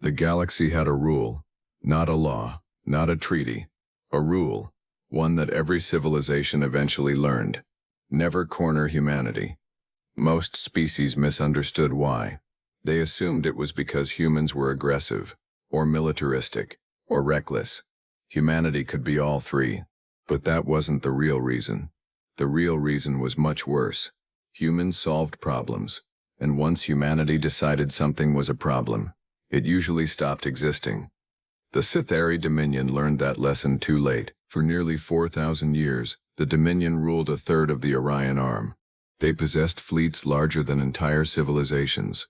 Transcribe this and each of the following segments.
The galaxy had a rule, not a law, not a treaty. A rule, one that every civilization eventually learned. Never corner humanity. Most species misunderstood why. They assumed it was because humans were aggressive, or militaristic, or reckless. Humanity could be all three. But that wasn't the real reason. The real reason was much worse. Humans solved problems, and once humanity decided something was a problem, it usually stopped existing. The Sythari Dominion learned that lesson too late. For nearly 4,000 years, the Dominion ruled a third of the Orion Arm. They possessed fleets larger than entire civilizations.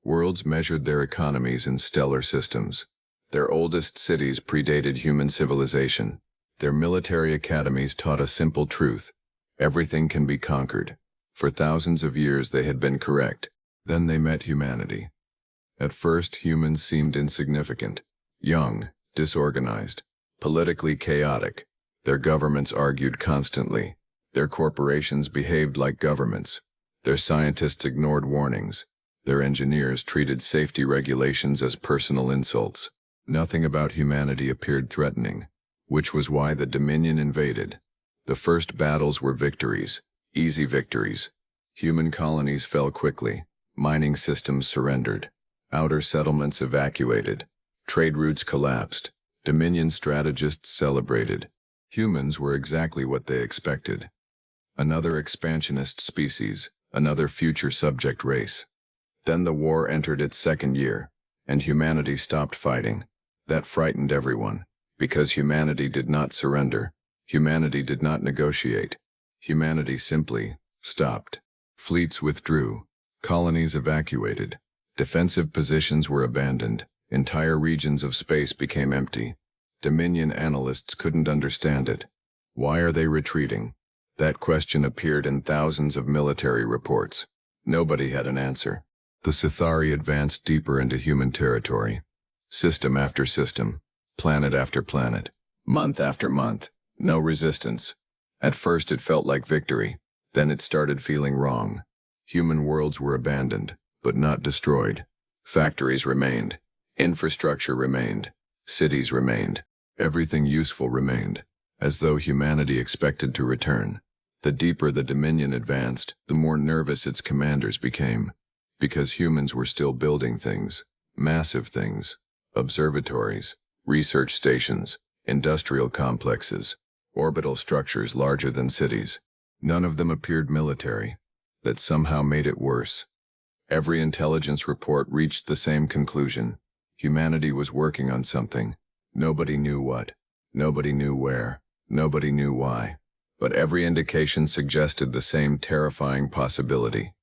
Worlds measured their economies in stellar systems. Their oldest cities predated human civilization. Their military academies taught a simple truth: everything can be conquered. For thousands of years they had been correct. Then they met humanity. At first, humans seemed insignificant, young, disorganized, politically chaotic. Their governments argued constantly. Their corporations behaved like governments. Their scientists ignored warnings. Their engineers treated safety regulations as personal insults. Nothing about humanity appeared threatening, which was why the Dominion invaded. The first battles were victories, easy victories. Human colonies fell quickly. Mining systems surrendered. Outer settlements evacuated. Trade routes collapsed. Dominion strategists celebrated. Humans were exactly what they expected. Another expansionist species, another future subject race. Then the war entered its second year, and humanity stopped fighting. That frightened everyone, because humanity did not surrender. Humanity did not negotiate. Humanity simply stopped. Fleets withdrew. Colonies evacuated. Defensive positions were abandoned. Entire regions of space became empty. Dominion analysts couldn't understand it. Why are they retreating? That question appeared in thousands of military reports. Nobody had an answer. The Sythari advanced deeper into human territory. System after system, planet after planet, month after month, no resistance. At first it felt like victory. Then it started feeling wrong. Human worlds were abandoned, but not destroyed. Factories remained. Infrastructure remained. Cities remained. Everything useful remained, as though humanity expected to return. The deeper the Dominion advanced, the more nervous its commanders became, because humans were still building things, massive things, observatories, research stations, industrial complexes, orbital structures larger than cities. None of them appeared military. That somehow made it worse. Every intelligence report reached the same conclusion. Humanity was working on something. Nobody knew what. Nobody knew where. Nobody knew why. But every indication suggested the same terrifying possibility.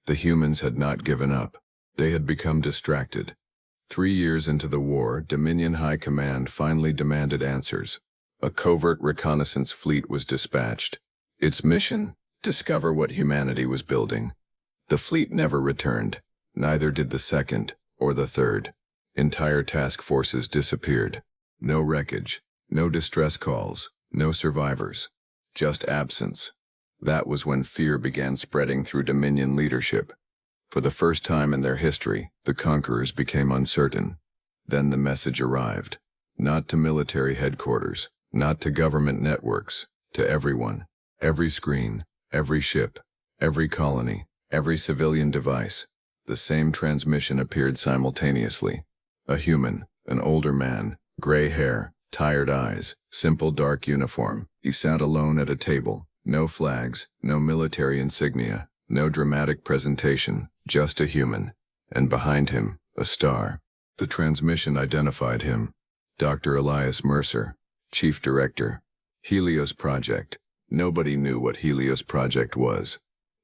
The humans had not given up. They had become distracted. 3 years into the war, Dominion High Command finally demanded answers. A covert reconnaissance fleet was dispatched. Its mission? Discover what humanity was building. The fleet never returned. Neither did the second or the third. Entire task forces disappeared. No wreckage, no distress calls, no survivors. Just absence. That was when fear began spreading through Dominion leadership. For the first time in their history, the conquerors became uncertain. Then the message arrived. Not to military headquarters, not to government networks, to everyone. Every screen, every ship, every colony, every civilian device. The same transmission appeared simultaneously. A human, an older man, gray hair, tired eyes, simple dark uniform. He sat alone at a table. No flags, no military insignia, no dramatic presentation, just a human. And behind him, a star. The transmission identified him. Dr. Elias Mercer, Chief Director. Helios Project. Nobody knew what Helios Project was.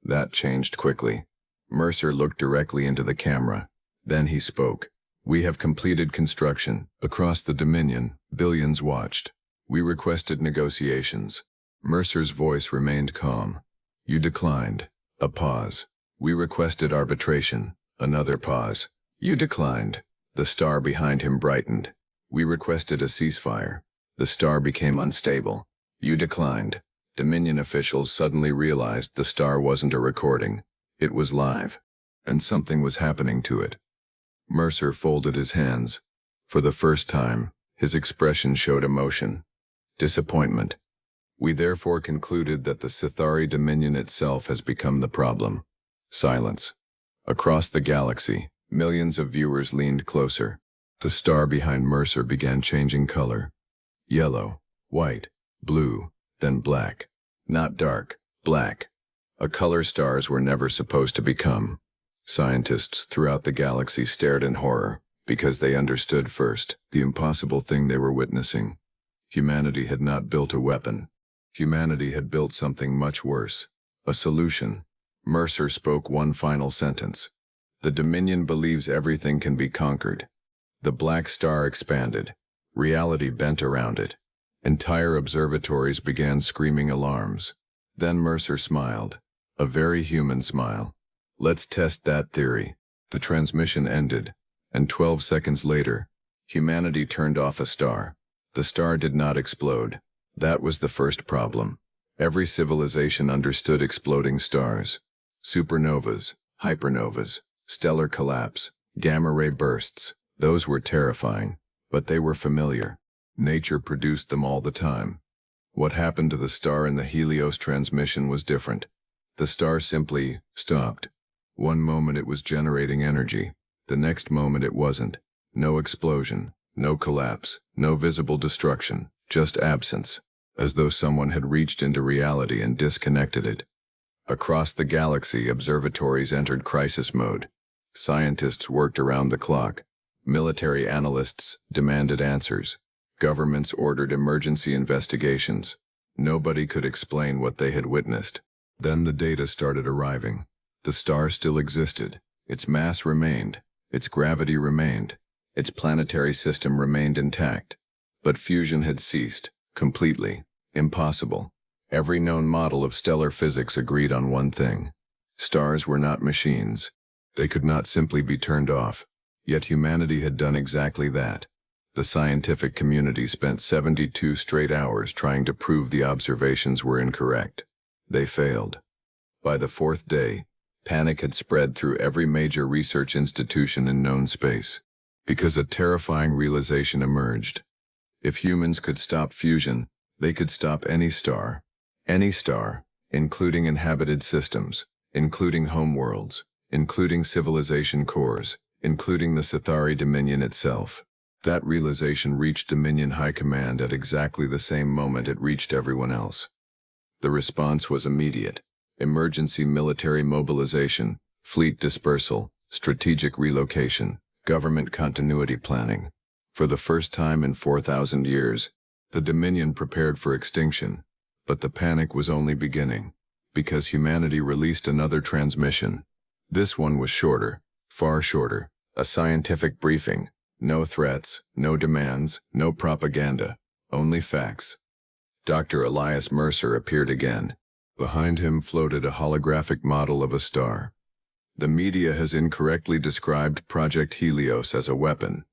That changed quickly. Mercer looked directly into the camera. Then he spoke. We have completed construction. Across the Dominion, billions watched. We requested negotiations. Mercer's voice remained calm. You declined. A pause. We requested arbitration. Another pause. You declined. The star behind him brightened. We requested a ceasefire. The star became unstable. You declined. Dominion officials suddenly realized the star wasn't a recording. It was live. And something was happening to it. Mercer folded his hands. For the first time, his expression showed emotion. Disappointment. We therefore concluded that the Sythari Dominion itself has become the problem. Silence. Across the galaxy, millions of viewers leaned closer. The star behind Mercer began changing color. Yellow, white, blue, then black. Not dark, black. A color stars were never supposed to become. Scientists throughout the galaxy stared in horror, because they understood first the impossible thing they were witnessing. Humanity had not built a weapon. Humanity had built something much worse. A solution. Mercer spoke one final sentence. The Dominion believes everything can be conquered. The black star expanded. Reality bent around it. Entire observatories began screaming alarms. Then Mercer smiled. A very human smile. Let's test that theory. The transmission ended, and 12 seconds later, humanity turned off a star. The star did not explode. That was the first problem. Every civilization understood exploding stars. Supernovas, hypernovas, stellar collapse, gamma-ray bursts. Those were terrifying, but they were familiar. Nature produced them all the time. What happened to the star in the Helios transmission was different. The star simply stopped. One moment it was generating energy. The next moment it wasn't. No explosion, no collapse, no visible destruction, just absence, as though someone had reached into reality and disconnected it. Across the galaxy, observatories entered crisis mode. Scientists worked around the clock. Military analysts demanded answers. Governments ordered emergency investigations. Nobody could explain what they had witnessed. Then the data started arriving. The star still existed. Its mass remained. Its gravity remained. Its planetary system remained intact. But fusion had ceased. Completely. Impossible. Every known model of stellar physics agreed on one thing. Stars were not machines. They could not simply be turned off. Yet humanity had done exactly that. The scientific community spent 72 straight hours trying to prove the observations were incorrect. They failed. By the fourth day, panic had spread through every major research institution in known space, because a terrifying realization emerged. If humans could stop fusion, they could stop any star, including inhabited systems, including homeworlds, including civilization cores, including the Sythari Dominion itself. That realization reached Dominion High Command at exactly the same moment it reached everyone else. The response was immediate. Emergency military mobilization, fleet dispersal, strategic relocation, government continuity planning. For the first time in 4,000 years, the Dominion prepared for extinction, but the panic was only beginning, because humanity released another transmission. This one was shorter, far shorter, a scientific briefing. No threats, no demands, no propaganda, only facts. Dr. Elias Mercer appeared again. Behind him floated a holographic model of a star. The media has incorrectly described Project Helios as a weapon.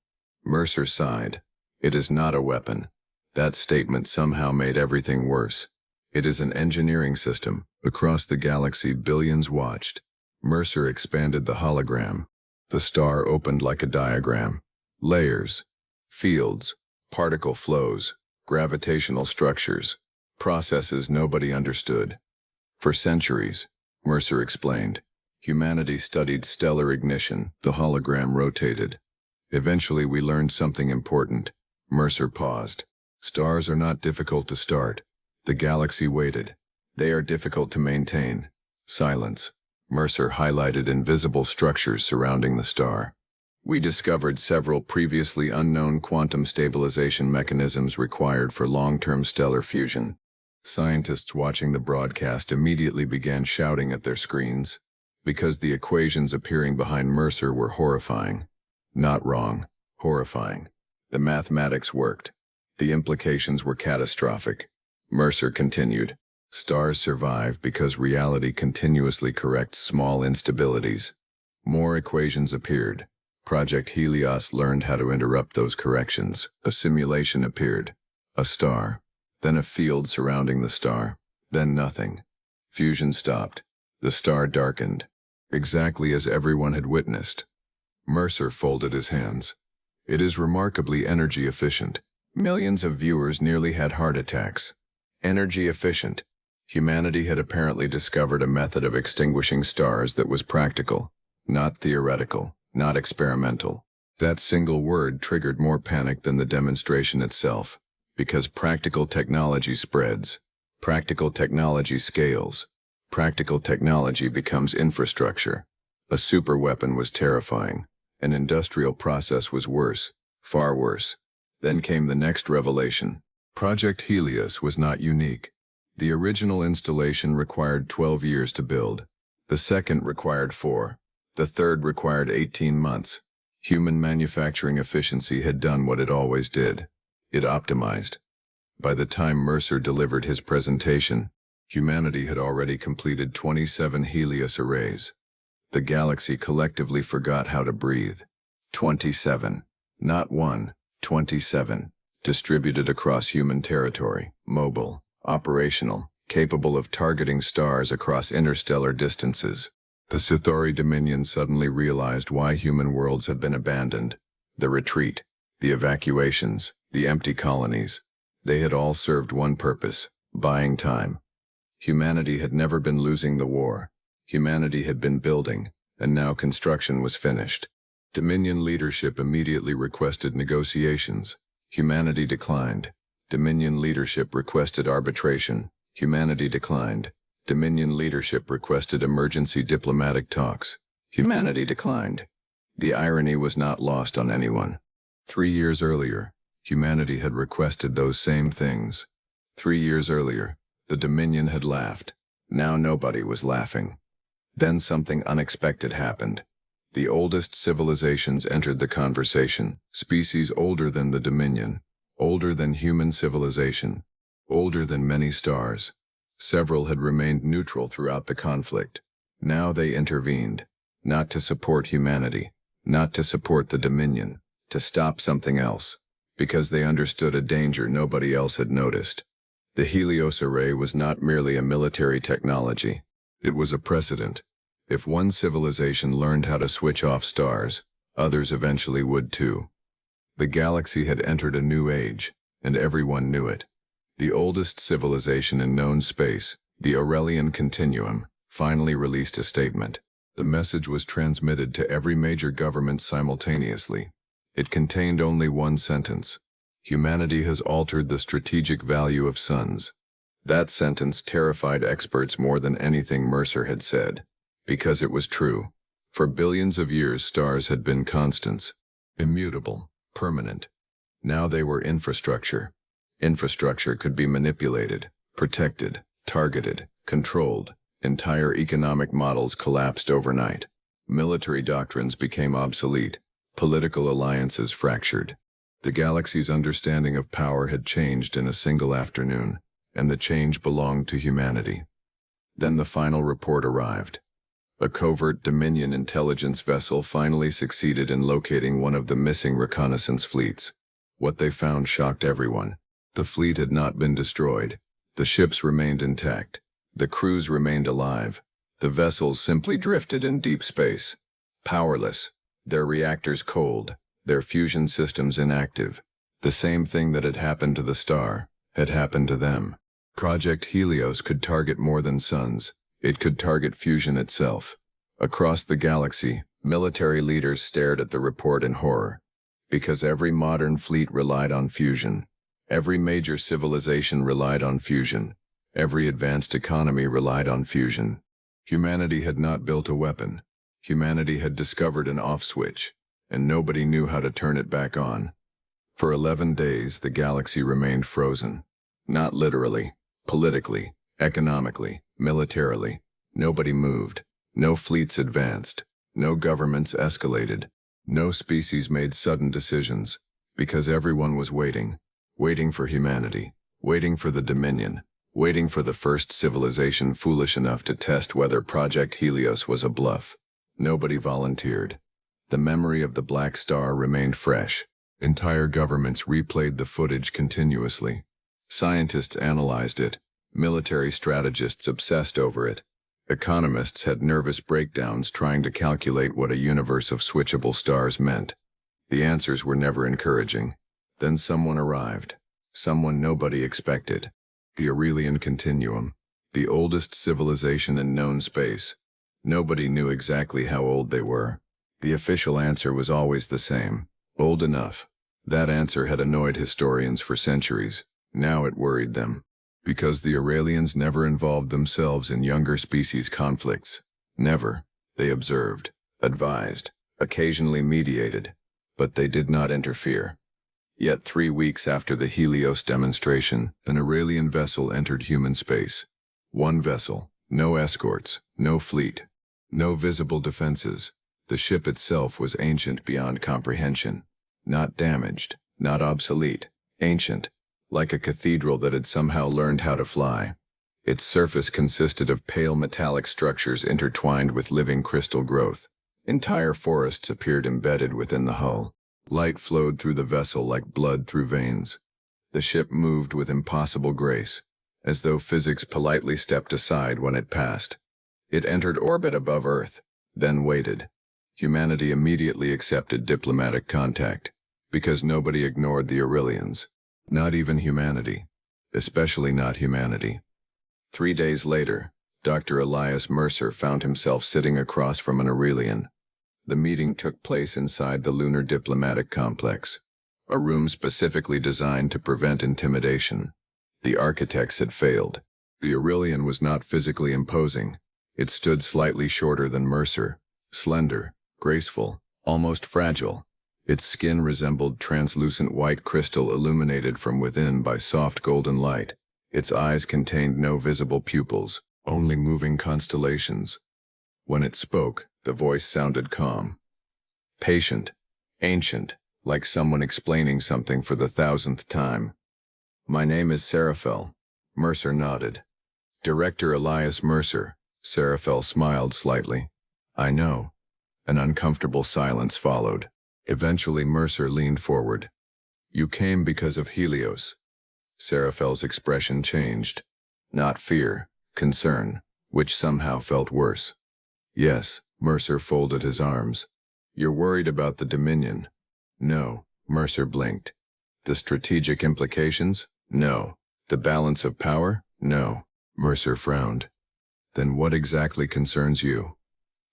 Mercer sighed. It is not a weapon. That statement somehow made everything worse. It is an engineering system. Across the galaxy, billions watched. Mercer expanded the hologram. The star opened like a diagram. Layers, fields, particle flows, gravitational structures, processes nobody understood. For centuries, Mercer explained, humanity studied stellar ignition. The hologram rotated. Eventually we learned something important. Mercer paused. Stars are not difficult to start. The galaxy waited. They are difficult to maintain. Silence. Mercer highlighted invisible structures surrounding the star. We discovered several previously unknown quantum stabilization mechanisms required for long-term stellar fusion. Scientists watching the broadcast immediately began shouting at their screens, because the equations appearing behind Mercer were horrifying. Not wrong, horrifying. The mathematics worked. The implications were catastrophic. Mercer continued. Stars survive because reality continuously corrects small instabilities. More equations appeared. Project Helios learned how to interrupt those corrections. A simulation appeared. A star. Then a field surrounding the star. Then nothing. Fusion stopped. The star darkened. Exactly as everyone had witnessed. Mercer folded his hands. It is remarkably energy efficient. Millions of viewers nearly had heart attacks. Energy efficient. Humanity had apparently discovered a method of extinguishing stars that was practical, not theoretical, not experimental. That single word triggered more panic than the demonstration itself, because practical technology spreads. Practical technology scales. Practical technology becomes infrastructure. A superweapon was terrifying. An industrial process was worse, far worse. Then came the next revelation. Project Helios was not unique. The original installation required 12 years to build. The second required 4. The third required 18 months. Human manufacturing efficiency had done what it always did. It optimized. By the time Mercer delivered his presentation, humanity had already completed 27 Helios arrays. The galaxy collectively forgot how to breathe. 27. Not 1, 27. Distributed across human territory, mobile, operational, capable of targeting stars across interstellar distances. The Sythari Dominion suddenly realized why human worlds had been abandoned. The retreat, the evacuations, the empty colonies. They had all served one purpose: buying time. Humanity had never been losing the war. Humanity had been building, and now construction was finished. Dominion leadership immediately requested negotiations. Humanity declined. Dominion leadership requested arbitration. Humanity declined. Dominion leadership requested emergency diplomatic talks. Humanity declined. The irony was not lost on anyone. 3 years earlier, humanity had requested those same things. 3 years earlier, the Dominion had laughed. Now nobody was laughing. Then something unexpected happened. The oldest civilizations entered the conversation, species older than the Dominion, older than human civilization, older than many stars. Several had remained neutral throughout the conflict. Now they intervened, not to support humanity, not to support the Dominion, to stop something else, because they understood a danger nobody else had noticed. The Helios array was not merely a military technology. It was a precedent. If one civilization learned how to switch off stars, others eventually would too. The galaxy had entered a new age, and everyone knew it. The oldest civilization in known space, the Aurelian continuum, finally released a statement. The message was transmitted to every major government simultaneously. It contained only one sentence: humanity has altered the strategic value of suns. That sentence terrified experts more than anything Mercer had said, because it was true. For billions of years, stars had been constants, immutable, permanent. Now they were infrastructure. Infrastructure could be manipulated, protected, targeted, controlled. Entire economic models collapsed overnight. Military doctrines became obsolete. Political alliances fractured. The galaxy's understanding of power had changed in a single afternoon, and the change belonged to humanity. Then the final report arrived. A covert Dominion intelligence vessel finally succeeded in locating one of the missing reconnaissance fleets. What they found shocked everyone. The fleet had not been destroyed. The ships remained intact. The crews remained alive. The vessels simply drifted in deep space, powerless, their reactors cold, their fusion systems inactive. The same thing that had happened to the star had happened to them. Project Helios could target more than suns. It could target fusion itself. Across the galaxy, military leaders stared at the report in horror. Because every modern fleet relied on fusion. Every major civilization relied on fusion. Every advanced economy relied on fusion. Humanity had not built a weapon. Humanity had discovered an off switch, and nobody knew how to turn it back on. For 11 days, the galaxy remained frozen. Not literally, politically, economically, militarily. Nobody moved. No fleets advanced. No governments escalated. No species made sudden decisions, because everyone was waiting. Waiting for humanity. Waiting for the Dominion. Waiting for the first civilization foolish enough to test whether Project Helios was a bluff. Nobody volunteered. The memory of the black star remained fresh. Entire governments replayed the footage continuously. Scientists analyzed it. Military strategists obsessed over it. Economists had nervous breakdowns trying to calculate what a universe of switchable stars meant. The answers were never encouraging. Then someone arrived. Someone nobody expected. The Aurelian Continuum, the oldest civilization in known space. Nobody knew exactly how old they were. The official answer was always the same: old enough. That answer had annoyed historians for centuries. Now it worried them. Because the Aurelians never involved themselves in younger species conflicts. Never. They observed, advised, occasionally mediated, but they did not interfere. Yet 3 weeks after the Helios demonstration, an Aurelian vessel entered human space. One vessel, no escorts, no fleet, no visible defenses. The ship itself was ancient beyond comprehension. Not damaged, not obsolete, ancient, like a cathedral that had somehow learned how to fly. Its surface consisted of pale metallic structures intertwined with living crystal growth. Entire forests appeared embedded within the hull. Light flowed through the vessel like blood through veins. The ship moved with impossible grace, as though physics politely stepped aside when it passed. It entered orbit above Earth, then waited. Humanity immediately accepted diplomatic contact, because nobody ignored the Aurelians. Not even humanity. Especially not humanity. 3 days later, Dr. Elias Mercer found himself sitting across from an Aurelian. The meeting took place inside the Lunar Diplomatic Complex, a room specifically designed to prevent intimidation. The architects had failed. The Aurelian was not physically imposing. It stood slightly shorter than Mercer, slender, graceful, almost fragile. Its skin resembled translucent white crystal illuminated from within by soft golden light. Its eyes contained no visible pupils, only moving constellations. When it spoke, the voice sounded calm, patient, ancient, like someone explaining something for the 1000th time. "My name is Seraphel." Mercer nodded. "Director Elias Mercer." Seraphel smiled slightly. "I know." An uncomfortable silence followed. Eventually Mercer leaned forward. "You came because of Helios." Seraphel's expression changed. Not fear, concern, which somehow felt worse. "Yes." Mercer folded his arms. "You're worried about the Dominion." "No." Mercer blinked. "The strategic implications?" "No." "The balance of power?" "No." Mercer frowned. "Then what exactly concerns you?"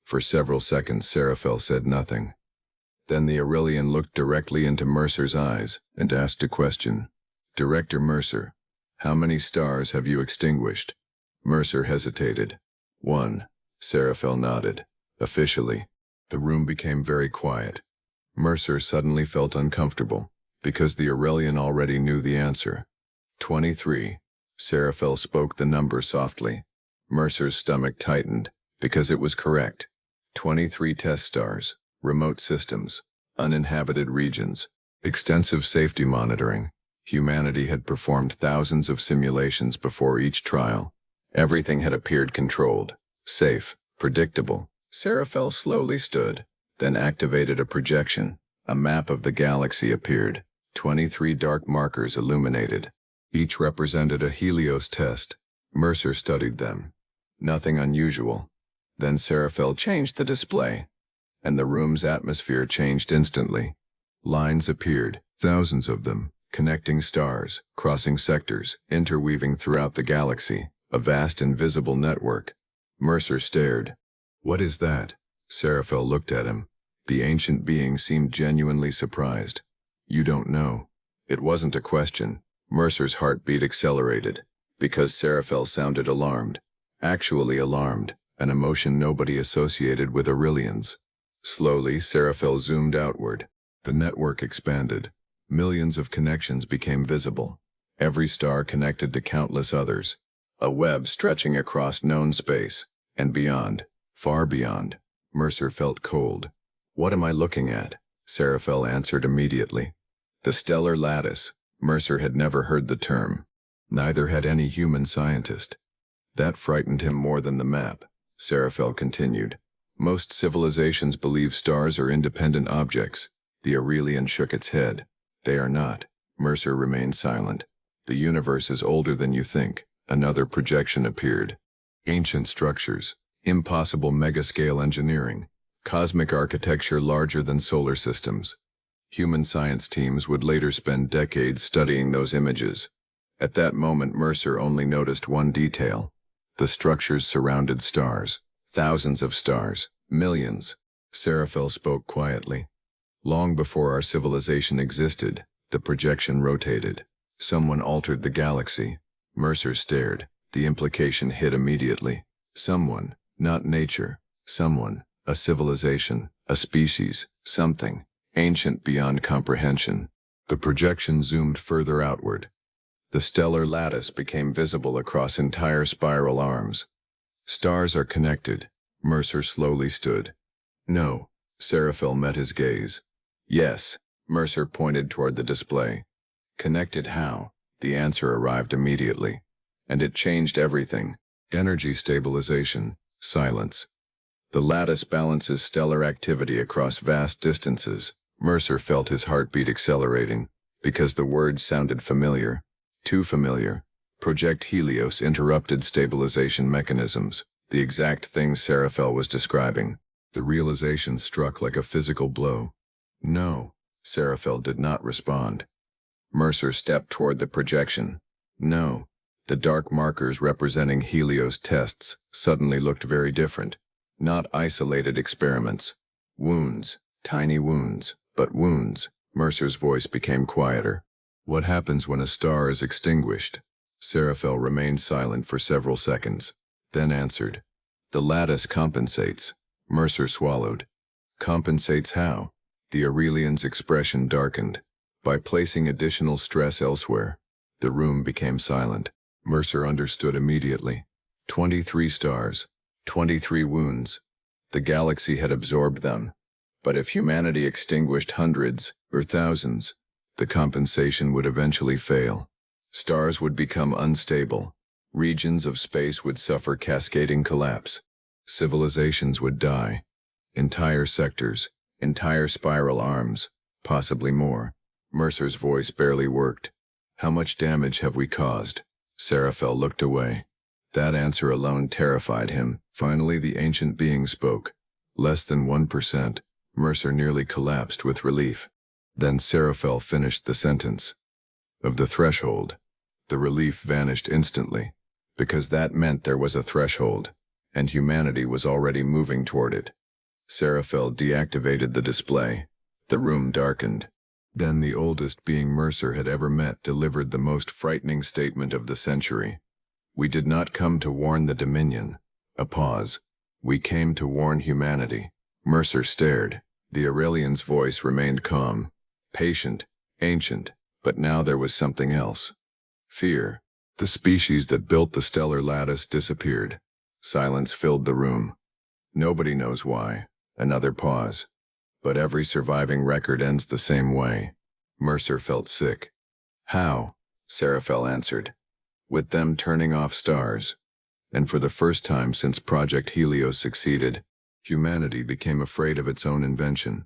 For several seconds Seraphel said nothing. Then the Aurelian looked directly into Mercer's eyes and asked a question. "Director Mercer, how many stars have you extinguished?" Mercer hesitated. "1." Seraphel nodded. "Officially." The room became very quiet. Mercer suddenly felt uncomfortable, because the Aurelian already knew the answer. 23. Seraphel spoke the number softly. Mercer's stomach tightened, because it was correct. 23 test stars, remote systems, uninhabited regions, extensive safety monitoring. Humanity had performed thousands of simulations before each trial. Everything had appeared controlled, safe, predictable. Seraphel slowly stood, then activated a projection. A map of the galaxy appeared. 23 dark markers illuminated. Each represented a Helios test. Mercer studied them. Nothing unusual. Then Seraphel changed the display, and the room's atmosphere changed instantly. Lines appeared, thousands of them, connecting stars, crossing sectors, interweaving throughout the galaxy, a vast invisible network. Mercer stared. "What is that?" Seraphel looked at him. The ancient being seemed genuinely surprised. "You don't know." It wasn't a question. Mercer's heartbeat accelerated, because Seraphel sounded alarmed. Actually alarmed, an emotion nobody associated with Aurelians. Slowly, Seraphel zoomed outward. The network expanded. Millions of connections became visible. Every star connected to countless others. A web stretching across known space, and beyond. Far beyond. Mercer felt cold. "What am I looking at?" Seraphel answered immediately. "The Stellar Lattice." Mercer had never heard the term. Neither had any human scientist. That frightened him more than the map. Seraphel continued. "Most civilizations believe stars are independent objects." The Aurelian shook its head. "They are not." Mercer remained silent. "The universe is older than you think." Another projection appeared. Ancient structures. Impossible megascale engineering. Cosmic architecture larger than solar systems. Human science teams would later spend decades studying those images. At that moment, Mercer only noticed one detail. The structures surrounded stars. Thousands of stars. Millions. Seraphel spoke quietly. Long before our civilization existed, the projection rotated. Someone altered the galaxy. Mercer stared. The implication hit immediately. Someone, not nature. Someone, a civilization, a species, something, ancient beyond comprehension. The projection zoomed further outward. The stellar lattice became visible across entire spiral arms. Stars are connected. Mercer slowly stood. No. Seraphel met his gaze. Yes. Mercer pointed toward the display. Connected how? The answer arrived immediately. And it changed everything. Energy stabilization. Silence. The lattice balances stellar activity across vast distances. Mercer felt his heartbeat accelerating, because the words sounded familiar. Too familiar. Project Helios interrupted stabilization mechanisms, the exact thing Seraphel was describing. The realization struck like a physical blow. No. Seraphel did not respond. Mercer stepped toward the projection. No. The dark markers representing Helios tests suddenly looked very different. Not isolated experiments. Wounds. Tiny wounds. But wounds. Mercer's voice became quieter. What happens when a star is extinguished? Seraphel remained silent for several seconds, then answered. The lattice compensates. Mercer swallowed. Compensates how? The Aurelians' expression darkened. By placing additional stress elsewhere. The room became silent. Mercer understood immediately. 23 stars. 23 wounds. The galaxy had absorbed them. But if humanity extinguished hundreds, or thousands, the compensation would eventually fail. Stars would become unstable. Regions of space would suffer cascading collapse. Civilizations would die. Entire sectors, entire spiral arms, possibly more. Mercer's voice barely worked. How much damage have we caused? Seraphel looked away. That answer alone terrified him. Finally, the ancient being spoke. Less than 1%. Mercer nearly collapsed with relief. Then Seraphel finished the sentence. Of the threshold. The relief vanished instantly, because that meant there was a threshold, and humanity was already moving toward it. Seraphel deactivated the display. The room darkened. Then the oldest being Mercer had ever met delivered the most frightening statement of the century. We did not come to warn the Dominion. A pause. We came to warn humanity. Mercer stared. The Aurelian's voice remained calm, patient, ancient, but now there was something else. Fear. The species that built the stellar lattice disappeared. Silence filled the room. Nobody knows why. Another pause. But every surviving record ends the same way. Mercer felt sick. How? Seraphel answered. With them turning off stars. And for the first time since Project Helios succeeded, humanity became afraid of its own invention.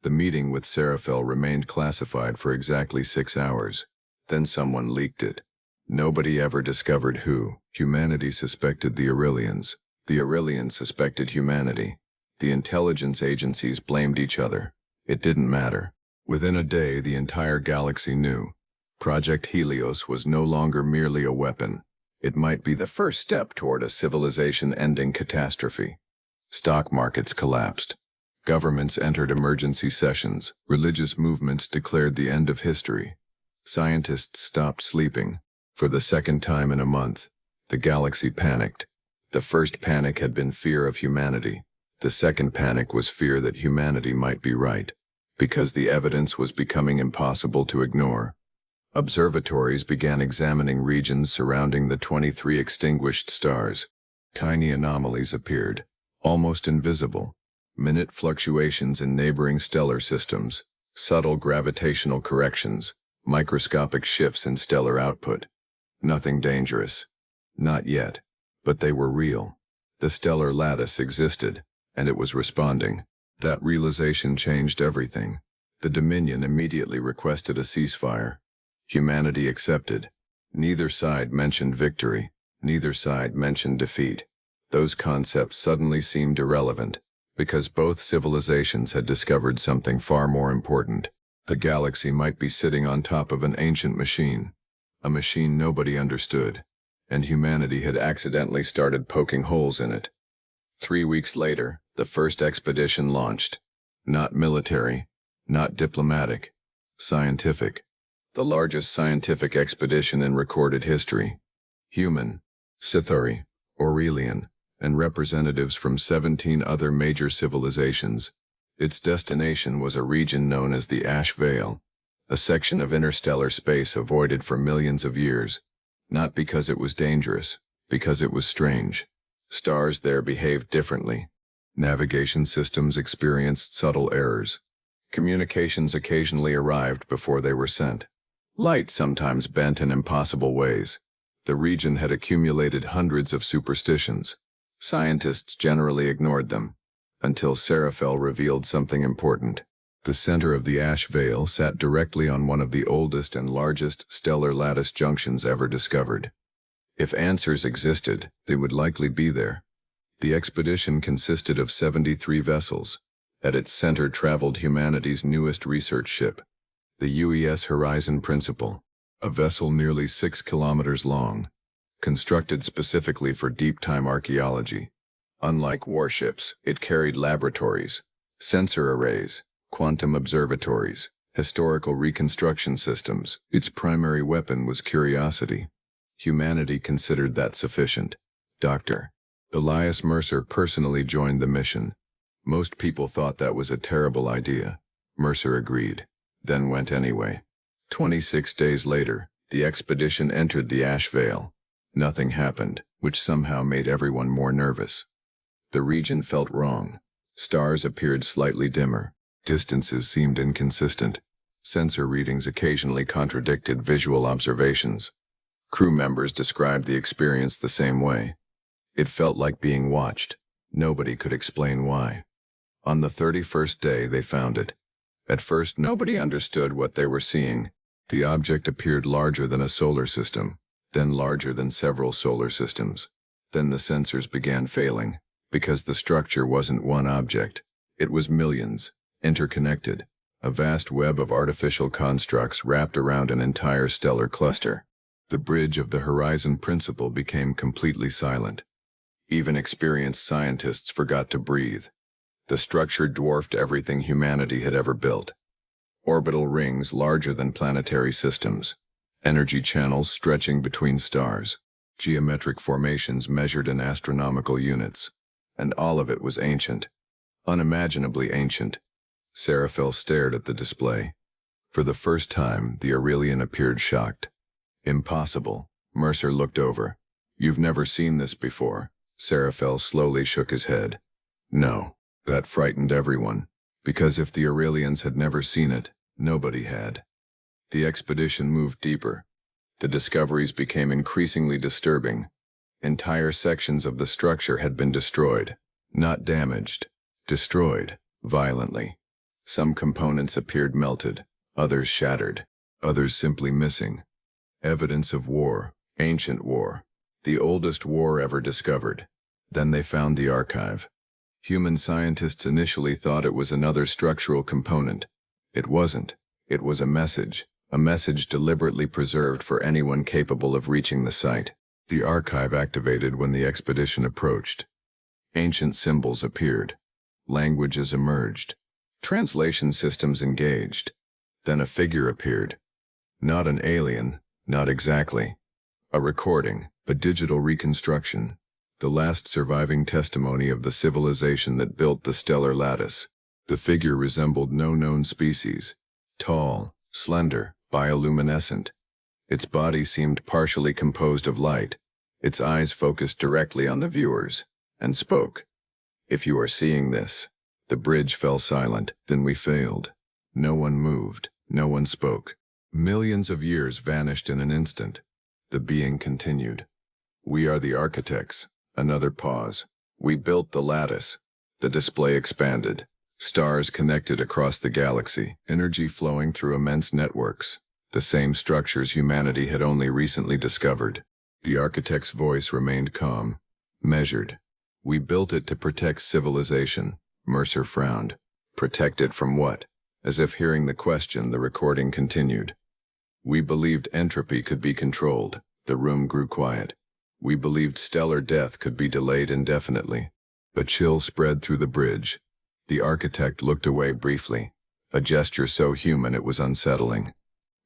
The meeting with Seraphel remained classified for exactly 6 hours. Then someone leaked it. Nobody ever discovered who. Humanity suspected the Aurelians. The Aurelians suspected humanity. The intelligence agencies blamed each other. It didn't matter. Within a day, the entire galaxy knew. Project Helios was no longer merely a weapon. It might be the first step toward a civilization-ending catastrophe. Stock markets collapsed. Governments entered emergency sessions. Religious movements declared the end of history. Scientists stopped sleeping. For the second time in a month, the galaxy panicked. The first panic had been fear of humanity. The second panic was fear that humanity might be right, because the evidence was becoming impossible to ignore. Observatories began examining regions surrounding the 23 extinguished stars. Tiny anomalies appeared, almost invisible. Minute fluctuations in neighboring stellar systems, subtle gravitational corrections, microscopic shifts in stellar output. Nothing dangerous. Not yet. But they were real. The stellar lattice existed, and it was responding. That realization changed everything. The Dominion immediately requested a ceasefire. Humanity accepted. Neither side mentioned victory. Neither side mentioned defeat. Those concepts suddenly seemed irrelevant, because both civilizations had discovered something far more important. The galaxy might be sitting on top of an ancient machine, a machine nobody understood, and humanity had accidentally started poking holes in it. 3 weeks later, the first expedition launched. Not military, not diplomatic, scientific. The largest scientific expedition in recorded history. Human, Sythari, Aurelian, and representatives from 17 other major civilizations. Its destination was a region known as the Ash Veil, a section of interstellar space avoided for millions of years, not because it was dangerous, because it was strange. Stars there behaved differently. Navigation systems experienced subtle errors. Communications occasionally arrived before they were sent. Light sometimes bent in impossible ways. The region had accumulated hundreds of superstitions. Scientists generally ignored them, until Seraphel revealed something important. The center of the Ash Veil sat directly on one of the oldest and largest stellar lattice junctions ever discovered. If answers existed, they would likely be there. The expedition consisted of 73 vessels. At its center traveled humanity's newest research ship, the UES Horizon Principle, a vessel nearly 6 kilometers long, constructed specifically for deep-time archaeology. Unlike warships, it carried laboratories, sensor arrays, quantum observatories, historical reconstruction systems. Its primary weapon was curiosity. Humanity considered that sufficient. Dr. Elias Mercer personally joined the mission. Most people thought that was a terrible idea. Mercer agreed, then went anyway. 26 days later, the expedition entered the Ash Veil. Nothing happened, which somehow made everyone more nervous. The region felt wrong. Stars appeared slightly dimmer. Distances seemed inconsistent. Sensor readings occasionally contradicted visual observations. Crew members described the experience the same way. It felt like being watched. Nobody could explain why. On the 31st day, they found it. At first, nobody understood what they were seeing. The object appeared larger than a solar system, then larger than several solar systems. Then the sensors began failing, because the structure wasn't one object. It was millions, interconnected, a vast web of artificial constructs wrapped around an entire stellar cluster. The bridge of the Horizon Principle became completely silent. Even experienced scientists forgot to breathe. The structure dwarfed everything humanity had ever built. Orbital rings larger than planetary systems. Energy channels stretching between stars. Geometric formations measured in astronomical units. And all of it was ancient. Unimaginably ancient. Seraphel stared at the display. For the first time, the Aurelian appeared shocked. Impossible. Mercer looked over. You've never seen this before. Seraphel slowly shook his head. No. That frightened everyone, because if the Aurelians had never seen it, nobody had. The expedition moved deeper. The discoveries became increasingly disturbing. Entire sections of the structure had been destroyed, not damaged, destroyed, violently. Some components appeared melted, others shattered, others simply missing. Evidence of war, ancient war, the oldest war ever discovered. Then they found the archive. Human scientists initially thought it was another structural component. It wasn't. It was a message deliberately preserved for anyone capable of reaching the site. The archive activated when the expedition approached. Ancient symbols appeared. Languages emerged. Translation systems engaged. Then a figure appeared. Not an alien, not exactly. A recording, a digital reconstruction. The last surviving testimony of the civilization that built the Stellar Lattice. The figure resembled no known species. Tall, slender, bioluminescent. Its body seemed partially composed of light. Its eyes focused directly on the viewers, and spoke. If you are seeing this, the bridge fell silent, then we failed. No one moved, no one spoke. Millions of years vanished in an instant. The being continued. We are the architects. Another pause. We built the lattice. The display expanded. Stars connected across the galaxy, energy flowing through immense networks. The same structures humanity had only recently discovered. The architect's voice remained calm, measured. We built it to protect civilization. Mercer frowned. Protect it from what? As if hearing the question, the recording continued. We believed entropy could be controlled. The room grew quiet. We believed stellar death could be delayed indefinitely. A chill spread through the bridge. The architect looked away briefly, a gesture so human it was unsettling.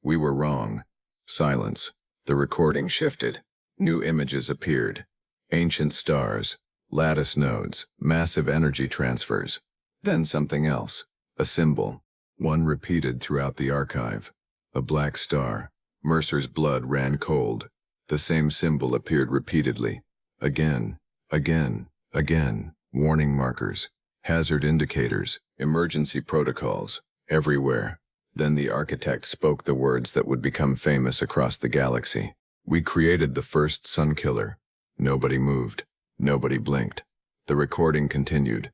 We were wrong. Silence. The recording shifted. New images appeared. Ancient stars, lattice nodes, massive energy transfers. Then something else. A symbol. One repeated throughout the archive. A black star. Mercer's blood ran cold. The same symbol appeared repeatedly. Again, again, again. Warning markers, hazard indicators, emergency protocols, everywhere. Then the architect spoke the words that would become famous across the galaxy. We created the first sun killer. Nobody moved. Nobody blinked. The recording continued.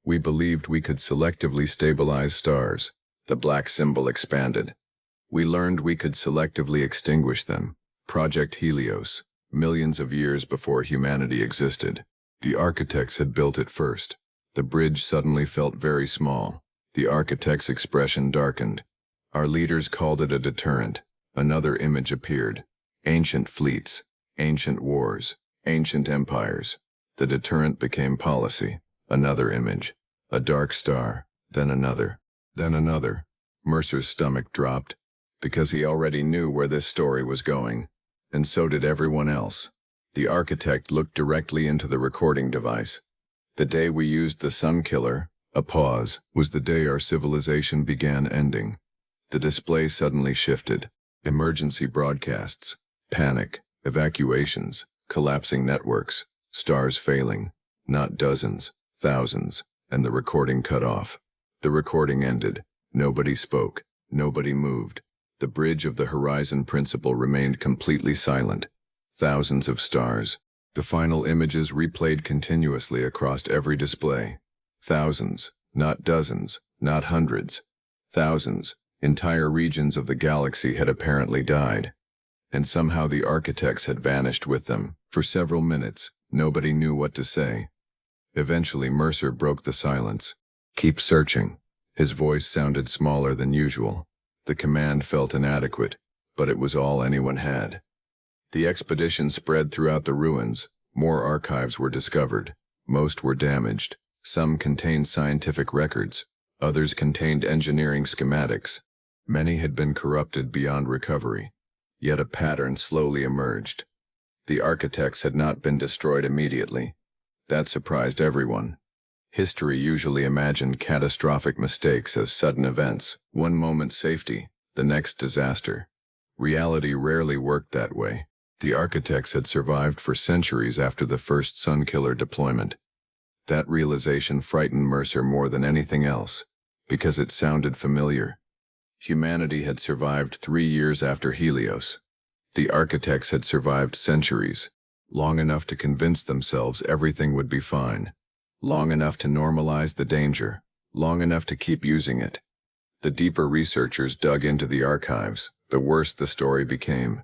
We believed we could selectively stabilize stars. The black symbol expanded. We learned we could selectively extinguish them. Project Helios, millions of years before humanity existed. The architects had built it first. The bridge suddenly felt very small. The architect's expression darkened. Our leaders called it a deterrent. Another image appeared. Ancient fleets, ancient wars, ancient empires. The deterrent became policy. Another image. A dark star. Then another. Then another. Mercer's stomach dropped, because he already knew where this story was going. And so did everyone else. The architect looked directly into the recording device. The day we used the sun killer, a pause, was the day our civilization began ending. The display suddenly shifted. Emergency broadcasts, panic, evacuations, collapsing networks, stars failing, not dozens, thousands, and the recording cut off. The recording ended. Nobody spoke. Nobody moved. The bridge of the horizon principle remained completely silent. Thousands of stars. The final images replayed continuously across every display. Thousands, not dozens, not hundreds. Thousands. Entire regions of the galaxy had apparently died. And somehow the architects had vanished with them. For several minutes, nobody knew what to say. Eventually Mercer broke the silence. Keep searching. His voice sounded smaller than usual. The command felt inadequate, but it was all anyone had. The expedition spread throughout the ruins. More archives were discovered. Most were damaged. Some contained scientific records. Others contained engineering schematics. Many had been corrupted beyond recovery. Yet a pattern slowly emerged. The architects had not been destroyed immediately. That surprised everyone. History usually imagined catastrophic mistakes as sudden events, one moment safety, the next disaster. Reality rarely worked that way. The architects had survived for centuries after the first Sunkiller deployment. That realization frightened Mercer more than anything else, because it sounded familiar. Humanity had survived 3 years after Helios. The architects had survived centuries, long enough to convince themselves everything would be fine. Long enough to normalize the danger, long enough to keep using it. The deeper researchers dug into the archives, the worse the story became.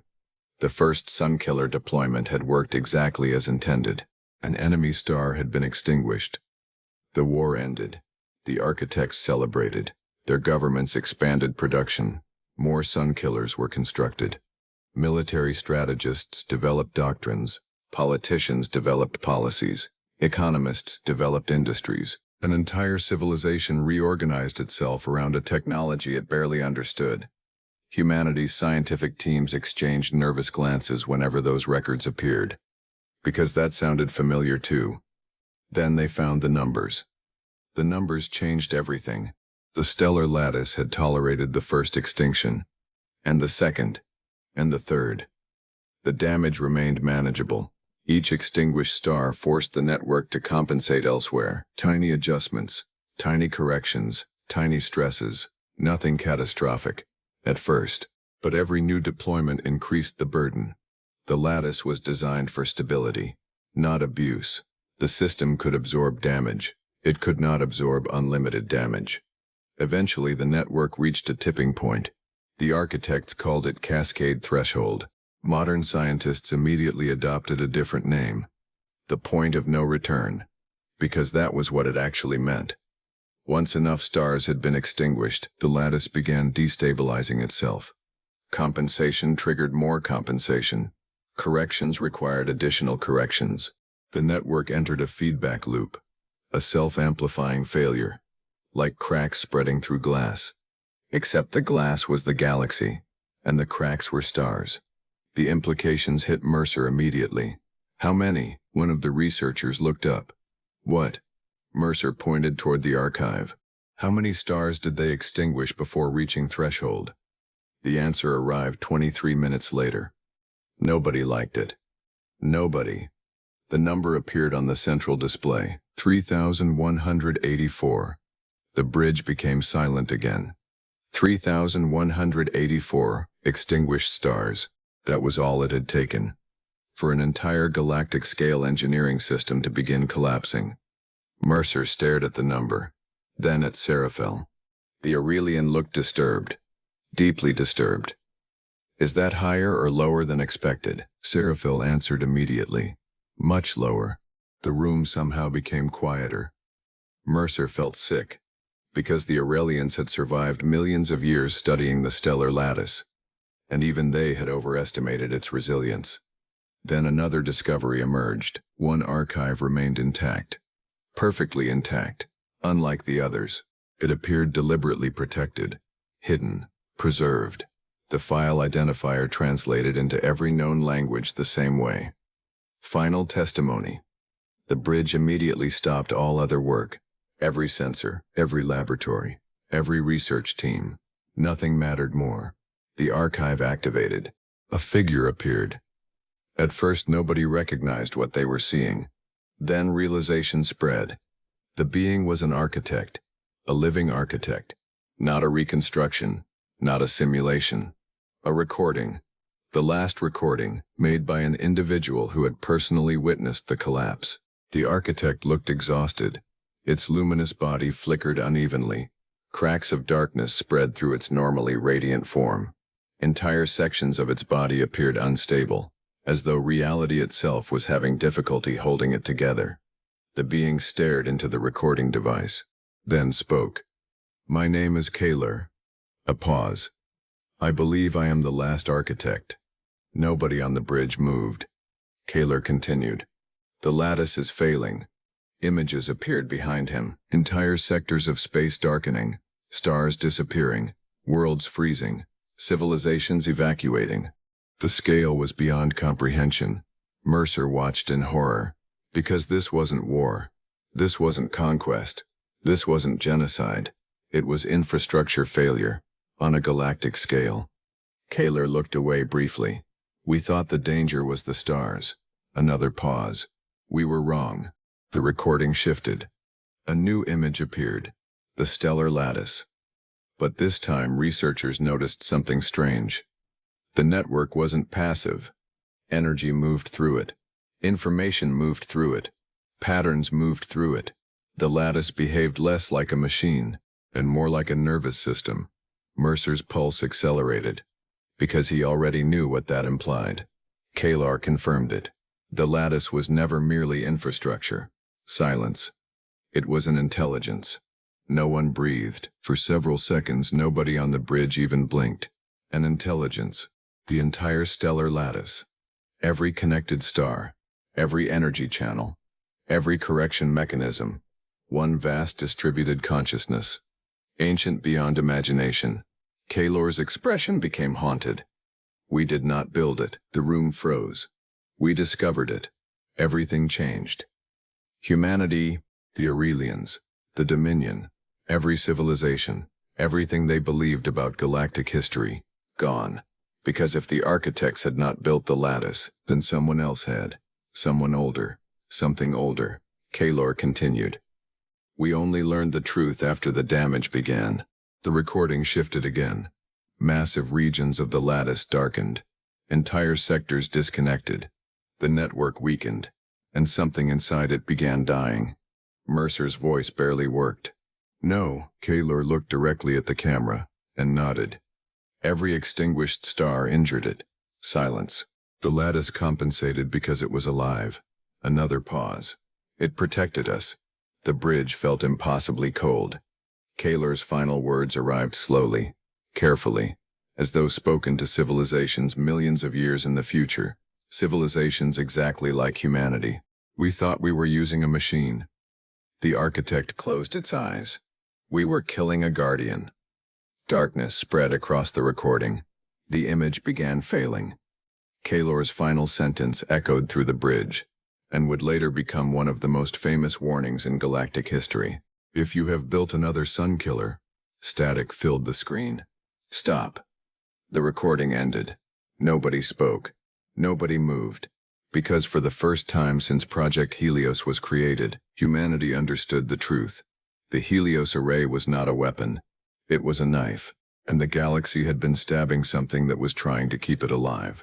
The first Sunkiller deployment had worked exactly as intended. An enemy star had been extinguished. The war ended. The architects celebrated. Their governments expanded production. More Sunkillers were constructed. Military strategists developed doctrines. Politicians developed policies. Economists developed industries. An entire civilization reorganized itself around a technology it barely understood. Humanity's scientific teams exchanged nervous glances whenever those records appeared, because that sounded familiar too. Then they found the numbers. The numbers changed everything. The Stellar Lattice had tolerated the first extinction, and the second, and the third. The damage remained manageable. Each extinguished star forced the network to compensate elsewhere. Tiny adjustments, tiny corrections, tiny stresses, nothing catastrophic at first, but every new deployment increased the burden. The lattice was designed for stability, not abuse. The system could absorb damage. It could not absorb unlimited damage. Eventually, the network reached a tipping point. The architects called it cascade threshold. Modern scientists immediately adopted a different name, the point of no return, because that was what it actually meant. Once enough stars had been extinguished, the lattice began destabilizing itself. Compensation triggered more compensation. Corrections required additional corrections. The network entered a feedback loop, a self-amplifying failure, like cracks spreading through glass. Except the glass was the galaxy, and the cracks were stars. The implications hit Mercer immediately. How many? One of the researchers looked up. What? Mercer pointed toward the archive. How many stars did they extinguish before reaching threshold? The answer arrived 23 minutes later. Nobody liked it. Nobody. The number appeared on the central display, 3,184. The bridge became silent again. 3,184 extinguished stars. That was all it had taken for an entire galactic-scale engineering system to begin collapsing. Mercer stared at the number, then at Seraphel. The Aurelian looked disturbed, deeply disturbed. Is that higher or lower than expected? Seraphel answered immediately. Much lower. The room somehow became quieter. Mercer felt sick, because the Aurelians had survived millions of years studying the Stellar Lattice, and even they had overestimated its resilience. Then another discovery emerged. One archive remained intact. Perfectly intact, unlike the others. It appeared deliberately protected, hidden, preserved. The file identifier translated into every known language the same way. Final testimony. The bridge immediately stopped all other work. Every sensor, every laboratory, every research team. Nothing mattered more. The archive activated. A figure appeared. At first nobody recognized what they were seeing. Then realization spread. The being was an architect, a living architect, not a reconstruction, not a simulation. A recording. The last recording, made by an individual who had personally witnessed the collapse. The architect looked exhausted. Its luminous body flickered unevenly. Cracks of darkness spread through its normally radiant form. Entire sections of its body appeared unstable, as though reality itself was having difficulty holding it together. The being stared into the recording device, then spoke. My name is Kaler. A pause. I believe I am the last architect. Nobody on the bridge moved. Kaler continued. The lattice is failing. Images appeared behind him. Entire sectors of space darkening. Stars disappearing. Worlds freezing. Civilizations evacuating. The scale was beyond comprehension. Mercer watched in horror. Because this wasn't war. This wasn't conquest. This wasn't genocide. It was infrastructure failure, on a galactic scale. Kaler looked away briefly. We thought the danger was the stars. Another pause. We were wrong. The recording shifted. A new image appeared. The Stellar Lattice. But this time researchers noticed something strange. The network wasn't passive. Energy moved through it. Information moved through it. Patterns moved through it. The lattice behaved less like a machine, and more like a nervous system. Mercer's pulse accelerated, because he already knew what that implied. Kalar confirmed it. The lattice was never merely infrastructure. Silence. It was an intelligence. No one breathed. For several seconds nobody on the bridge even blinked. An intelligence. The entire stellar lattice. Every connected star. Every energy channel. Every correction mechanism. One vast distributed consciousness. Ancient beyond imagination. Kalor's expression became haunted. We did not build it. The room froze. We discovered it. Everything changed. Humanity, the Aurelians, the Dominion, every civilization, everything they believed about galactic history, gone. Because if the architects had not built the lattice, then someone else had. Someone older. Something older. Kalor continued. We only learned the truth after the damage began. The recording shifted again. Massive regions of the lattice darkened. Entire sectors disconnected. The network weakened, and something inside it began dying. Mercer's voice barely worked. No, Kalor looked directly at the camera, and nodded. Every extinguished star injured it. Silence. The lattice compensated because it was alive. Another pause. It protected us. The bridge felt impossibly cold. Kaler's final words arrived slowly, carefully, as though spoken to civilizations millions of years in the future, civilizations exactly like humanity. We thought we were using a machine. The architect closed its eyes. We were killing a guardian. Darkness spread across the recording. The image began failing. Kaler's final sentence echoed through the bridge, and would later become one of the most famous warnings in galactic history. If you have built another sun killer, static filled the screen. Stop. The recording ended. Nobody spoke. Nobody moved. Because for the first time since Project Helios was created, humanity understood the truth. The Helios array was not a weapon. It was a knife, and the galaxy had been stabbing something that was trying to keep it alive.